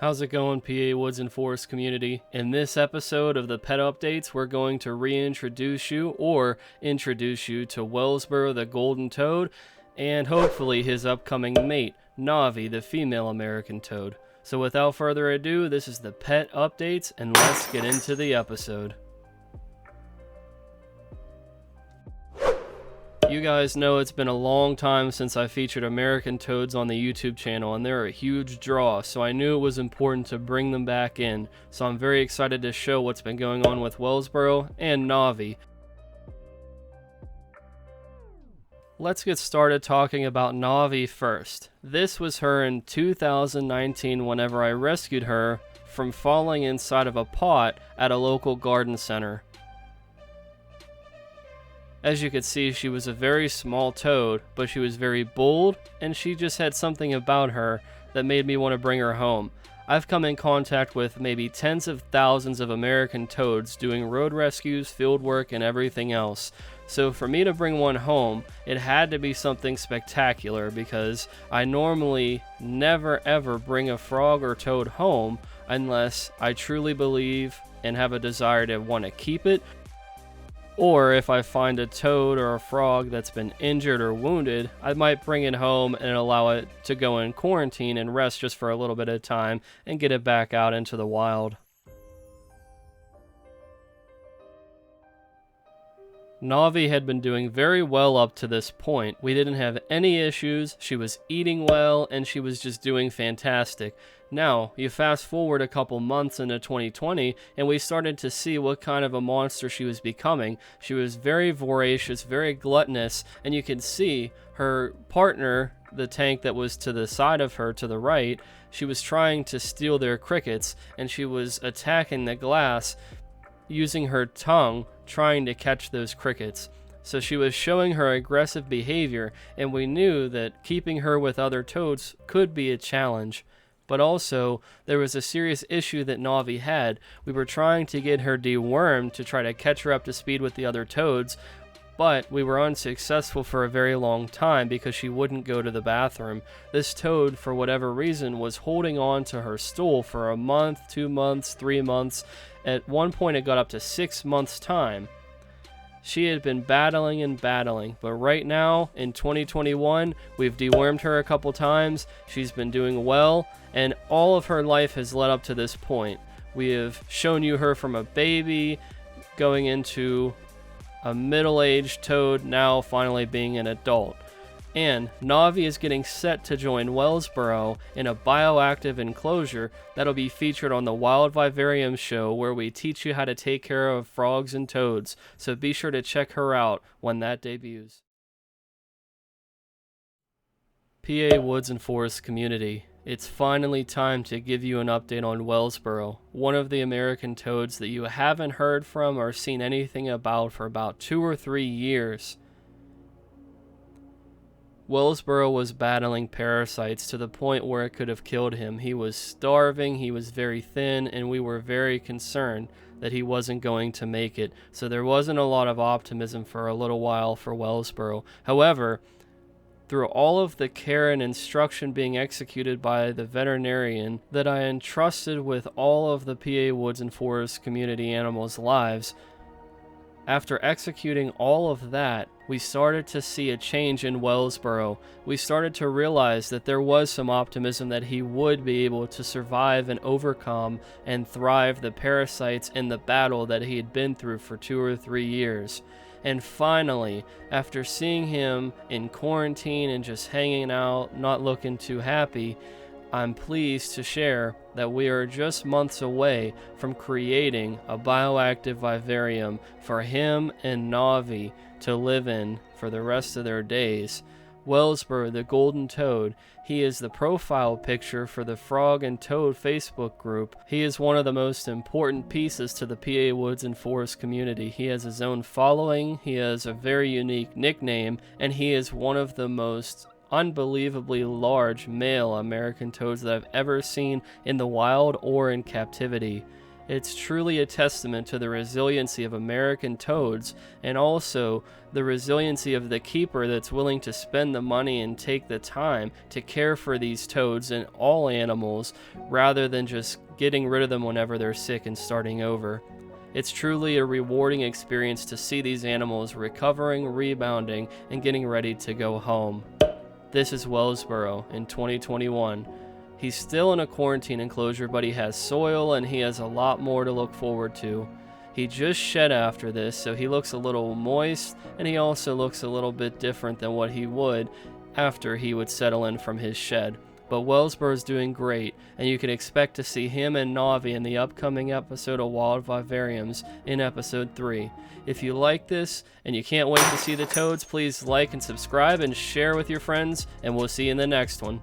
How's it going, PA Woods and Forest community? In this episode of the Pet Updates, we're going to reintroduce you or introduce you to Wellsboro the golden toad and hopefully his upcoming mate, Navi, the female American toad. So without further ado, this is the Pet Updates and let's get into the episode. You guys know it's been a long time since I featured American toads on the YouTube channel, and they're a huge draw, so I knew it was important to bring them back in. So I'm very excited to show what's been going on with Wellsboro and Navi. Let's get started talking about Navi first. This was her in 2019 whenever I rescued her from falling inside of a pot at a local garden center. As you could see, she was a very small toad, but she was very bold, and she just had something about her that made me want to bring her home. I've come in contact with maybe tens of thousands of American toads doing road rescues, field work, and everything else. So for me to bring one home, it had to be something spectacular because I normally never ever bring a frog or toad home unless I truly believe and have a desire to want to keep it. Or if I find a toad or a frog that's been injured or wounded, I might bring it home and allow it to go in quarantine and rest just for a little bit of time and get it back out into the wild. Navi had been doing very well up to this point. We didn't have any issues, she was eating well, and she was just doing fantastic. Now, you fast forward a couple months into 2020, and we started to see what kind of a monster she was becoming. She was very voracious, very gluttonous, and you can see her partner, the tank that was to the side of her to the right, she was trying to steal their crickets, and she was attacking the glass using her tongue, trying to catch those crickets. So she was showing her aggressive behavior, and we knew that keeping her with other toads could be a challenge. But also, there was a serious issue that Navi had. We were trying to get her dewormed to try to catch her up to speed with the other toads, but we were unsuccessful for a very long time because she wouldn't go to the bathroom. This toad, for whatever reason, was holding on to her stool for a month, 2 months, 3 months. At one point, it got up to 6 months' time. She had been battling and battling, but right now, in 2021, we've dewormed her a couple times. She's been doing well, and all of her life has led up to this point. We have shown you her from a baby, going into a middle-aged toad, now finally being an adult. And Navi is getting set to join Wellsboro in a bioactive enclosure that'll be featured on the Wild Vivarium show where we teach you how to take care of frogs and toads, so be sure to check her out when that debuts. PA Woods and Forest community, it's finally time to give you an update on Wellsboro, one of the American toads that you haven't heard from or seen anything about for about 2 or 3 years. Wellsboro was battling parasites to the point where it could have killed him. He was starving, he was very thin, and we were very concerned that he wasn't going to make it. So there wasn't a lot of optimism for a little while for Wellsboro. However, through all of the care and instruction being executed by the veterinarian that I entrusted with all of the PA Woods and Forest community animals' lives, after executing all of that, we started to see a change in Wellsboro. We started to realize that there was some optimism that he would be able to survive and overcome and thrive the parasites in the battle that he had been through for 2 or 3 years. And finally, after seeing him in quarantine and just hanging out, not looking too happy, I'm pleased to share that we are just months away from creating a bioactive vivarium for him and Navi to live in for the rest of their days. Wellsboro, the golden toad, he is the profile picture for the Frog and Toad Facebook group. He is one of the most important pieces to the PA Woods and Forest community. He has his own following, he has a very unique nickname, and he is one of the most unbelievably large male American toads that I've ever seen in the wild or in captivity. It's truly a testament to the resiliency of American toads, and also the resiliency of the keeper that's willing to spend the money and take the time to care for these toads and all animals rather than just getting rid of them whenever they're sick and starting over. It's truly a rewarding experience to see these animals recovering, rebounding, and getting ready to go home. This is Wellsboro in 2021. He's still in a quarantine enclosure, but he has soil and he has a lot more to look forward to. He just shed after this, so he looks a little moist, and he also looks a little bit different than what he would after he would settle in from his shed. But Wellsboro's doing great, and you can expect to see him and Navi in the upcoming episode of Wild Vivariums in episode 3. If you like this, and you can't wait to see the toads, please like and subscribe and share with your friends, and we'll see you in the next one.